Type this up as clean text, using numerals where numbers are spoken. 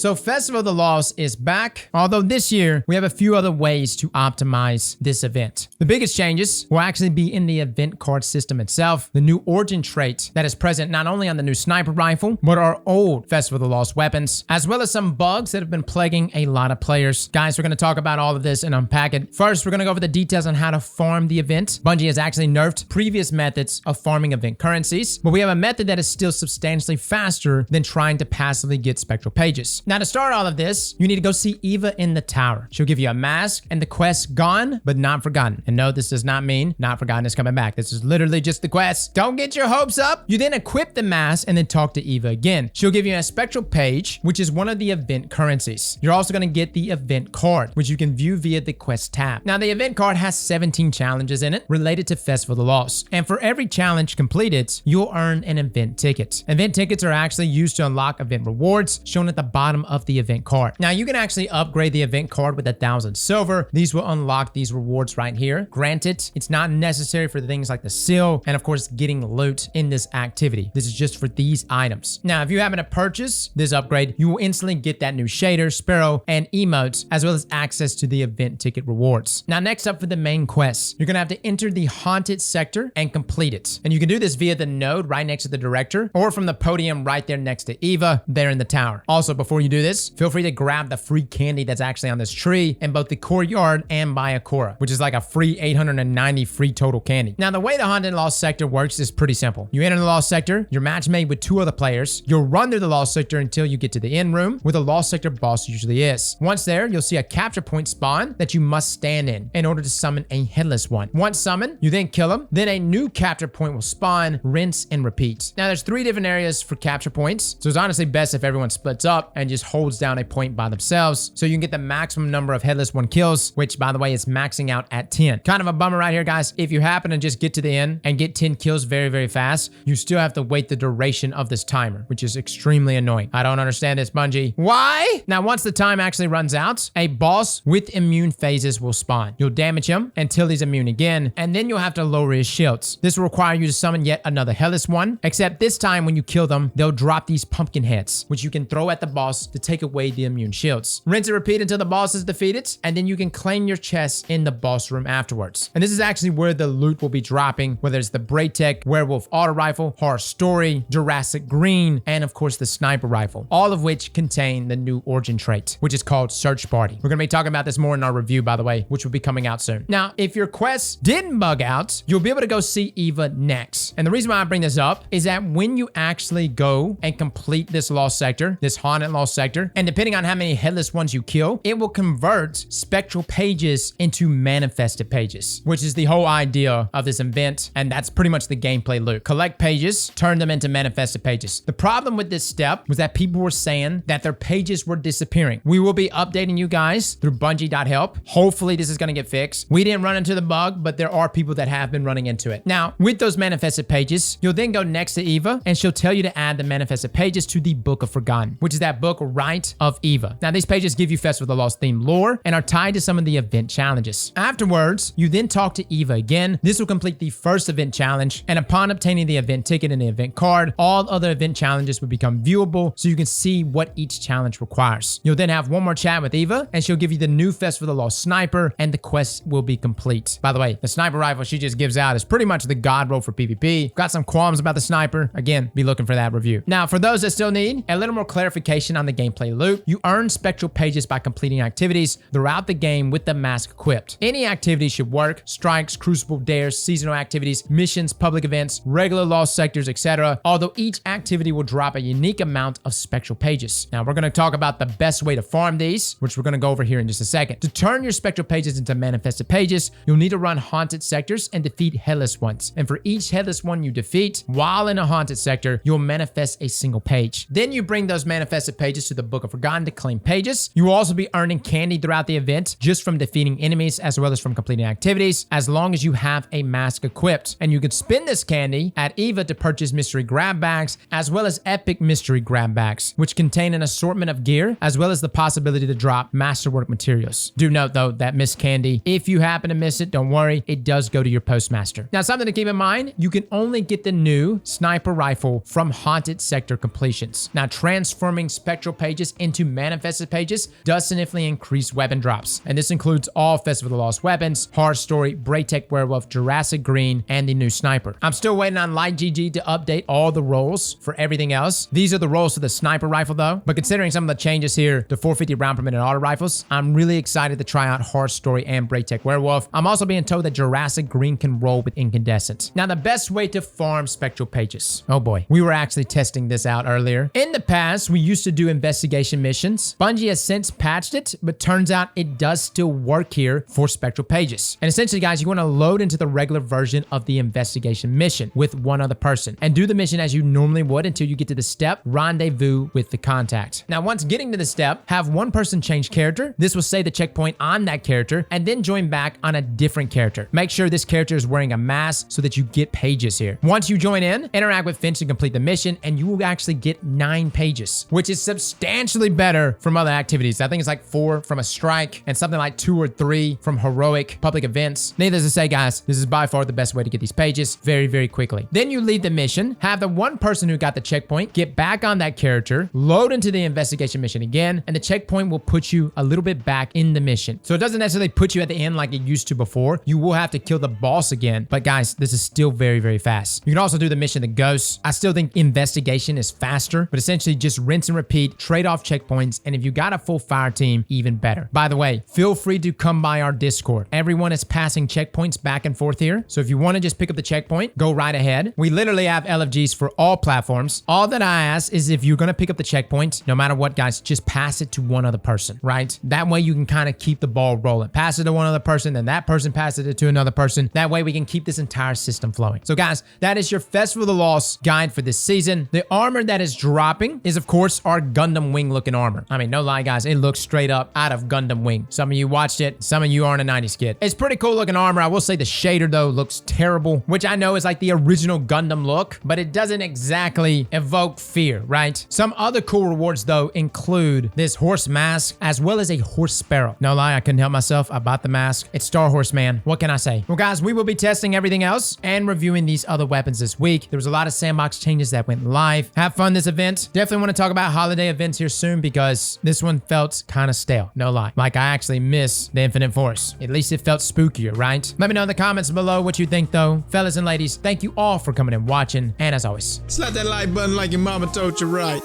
So Festival of the Lost is back, although this year we have a few other ways to optimize this event. The biggest changes will actually be in the event card system itself, the new origin trait that is present not only on the new sniper rifle, but our old Festival of the Lost weapons, as well as some bugs that have been plaguing a lot of players. Guys, we're going to talk about all of this and unpack it. First, we're going to go over the details on how to farm the event. Bungie has actually nerfed previous methods of farming event currencies, but we have a method that is still substantially faster than trying to passively get spectral pages. Now, to start all of this, you need to go see Eva in the tower. She'll give you a mask and the quest Gone, but Not Forgotten. And no, this does not mean Not Forgotten is coming back. This is literally just the quest. Don't get your hopes up. You then equip the mask and then talk to Eva again. She'll give you a spectral page, which is one of the event currencies. You're also going to get the event card, which you can view via the quest tab. Now, the event card has 17 challenges in it related to Festival of the Lost. And for every challenge completed, you'll earn an event ticket. Event tickets are actually used to unlock event rewards shown at the bottom of the event card. Now, you can actually upgrade the event card with 1,000 silver. These will unlock these rewards right here. Granted, it's not necessary for things like the seal and of course getting loot in this activity. This is just for these items. Now, if you happen to purchase this upgrade, you will instantly get that new shader, sparrow, and emotes, as well as access to the event ticket rewards. Now, next up for the main quest, you're gonna have to enter the haunted sector and complete it. And you can do this via the node right next to the director, or from the podium right there next to Eva, there in the tower. Also, before you do this, feel free to grab the free candy that's actually on this tree in both the courtyard and Bayakora, which is like a free 890 free total candy. Now, the way the haunted lost sector works is pretty simple. You enter the lost sector, you're match made with 2 other players. You'll run through the lost sector until you get to the end room, where the lost sector boss usually is. Once there, you'll see a capture point spawn that you must stand in order to summon a headless one. Once summoned, you then kill him. Then a new capture point will spawn, rinse, and repeat. Now, there's 3 different areas for capture points, so it's honestly best if everyone splits up and just holds down a point by themselves, so you can get the maximum number of headless one kills, which, by the way, is maxing out at 10. Kind of a bummer right here, guys. If you happen to just get to the end and get 10 kills very, very fast, you still have to wait the duration of this timer, which is extremely annoying. I don't understand this, Bungie. Why? Now, once the time actually runs out, a boss with immune phases will spawn. You'll damage him until he's immune again, and then you'll have to lower his shields. This will require you to summon yet another headless one, except this time when you kill them, they'll drop these pumpkin heads, which you can throw at the boss to take away the immune shields. Rinse and repeat until the boss is defeated, and then you can claim your chest in the boss room afterwards. And this is actually where the loot will be dropping, whether it's the Braytech, Werewolf Auto Rifle, Horror Story, Jurassic Green, and of course the Sniper Rifle, all of which contain the new origin trait, which is called Search Party. We're gonna be talking about this more in our review, by the way, which will be coming out soon. Now, if your quest didn't bug out, you'll be able to go see Eva next. And the reason why I bring this up is that when you actually go and complete this lost sector, this haunted lost sector, and depending on how many headless ones you kill, it will convert spectral pages into manifested pages, which is the whole idea of this event, and that's pretty much the gameplay loop. Collect pages, turn them into manifested pages. The problem with this step was that people were saying that their pages were disappearing. We will be updating you guys through Bungie.help. Hopefully this is going to get fixed. We didn't run into the bug, but there are people that have been running into it. Now, with those manifested pages, you'll then go next to Eva, and she'll tell you to add the manifested pages to the Book of Forgotten, which is that book right of Eva. Now, these pages give you Festival of the Lost themed lore and are tied to some of the event challenges. Afterwards, you then talk to Eva again. This will complete the first event challenge, and upon obtaining the event ticket and the event card, all other event challenges will become viewable so you can see what each challenge requires. You'll then have one more chat with Eva, and she'll give you the new Festival of the Lost sniper, and the quest will be complete. By the way, the sniper rifle she just gives out is pretty much the god roll for PvP. Got some qualms about the sniper. Again, be looking for that review. Now, for those that still need a little more clarification on the gameplay loop, you earn spectral pages by completing activities throughout the game with the mask equipped. Any activity should work: strikes, crucible dares, seasonal activities, missions, public events, regular lost sectors, etc. Although each activity will drop a unique amount of spectral pages. Now, we're going to talk about the best way to farm these, which we're going to go over here in just a second. To turn your spectral pages into manifested pages, you'll need to run haunted sectors and defeat headless ones. And for each headless one you defeat while in a haunted sector, you'll manifest a single page. Then you bring those manifested pages to the Book of Forgotten to claim pages. You will also be earning candy throughout the event just from defeating enemies as well as from completing activities, as long as you have a mask equipped. And you can spend this candy at Eva to purchase mystery grab bags as well as epic mystery grab bags, which contain an assortment of gear as well as the possibility to drop masterwork materials. Do note though that missed candy, if you happen to miss it, don't worry, it does go to your postmaster. Now, something to keep in mind, you can only get the new sniper rifle from haunted sector completions. Now, transforming spectral spectral pages into manifested pages does significantly increase weapon drops. And this includes all Festival of the Lost weapons, Hard Story, Braytech Werewolf, Jurassic Green, and the new Sniper. I'm still waiting on Light GG to update all the roles for everything else. These are the roles for the Sniper rifle though. But considering some of the changes here to 450 round per minute auto rifles, I'm really excited to try out Hard Story and Braytech Werewolf. I'm also being told that Jurassic Green can roll with Incandescent. Now, the best way to farm spectral pages. Oh boy, we were actually testing this out earlier. In the past, we used to do investigation missions. Bungie has since patched it, but turns out it does still work here for spectral pages. And essentially, guys, you want to load into the regular version of the investigation mission with one other person and do the mission as you normally would until you get to the step rendezvous with the contact. Now, once getting to the step, have one person change character. This will save the checkpoint on that character and then join back on a different character. Make sure this character is wearing a mask so that you get pages here. Once you join in, interact with Finch to complete the mission, and you will actually get 9 pages, which is substantially better from other activities. I think it's like 4 from a strike and something like 2 or 3 from heroic public events. Needless to say, guys, this is by far the best way to get these pages very, very quickly. Then you leave the mission, have the one person who got the checkpoint get back on that character, load into the investigation mission again, and the checkpoint will put you a little bit back in the mission. So it doesn't necessarily put you at the end like it used to before. You will have to kill the boss again. But guys, this is still very, very fast. You can also do the mission The Ghosts. I still think investigation is faster, but essentially just rinse and repeat, trade off checkpoints, and if you got a full fire team, even better. By the way, feel free to come by our Discord. Everyone is passing checkpoints back and forth here. So if you want to just pick up the checkpoint, go right ahead. We literally have LFGs for all platforms. All that I ask is if you're going to pick up the checkpoint, no matter what, guys, just pass it to one other person, right? That way you can kind of keep the ball rolling. Pass it to one other person, then that person passes it to another person. That way we can keep this entire system flowing. So guys, that is your Festival of the Lost guide for this season. The armor that is dropping is, of course, our Gundam Wing looking armor. I mean, no lie, guys, it looks straight up out of Gundam Wing. Some of you watched it, some of you aren't a 90s kid. It's pretty cool looking armor. I will say the shader though looks terrible, which I know is like the original Gundam look, but it doesn't exactly evoke fear, right? Some other cool rewards though include this horse mask as well as a horse sparrow. No lie, I couldn't help myself. I bought the mask. It's Star Horse, man. What can I say? Well, guys, we will be testing everything else and reviewing these other weapons this week. There was a lot of sandbox changes that went live. Have fun this event. Definitely want to talk about holiday events here soon because this one felt kind of stale. No lie. Like I actually miss the Infinite Force. At least it felt spookier, right? Let me know in the comments below what you think though. Fellas and ladies, thank you all for coming and watching. And as always, slap that like button like your mama told you right.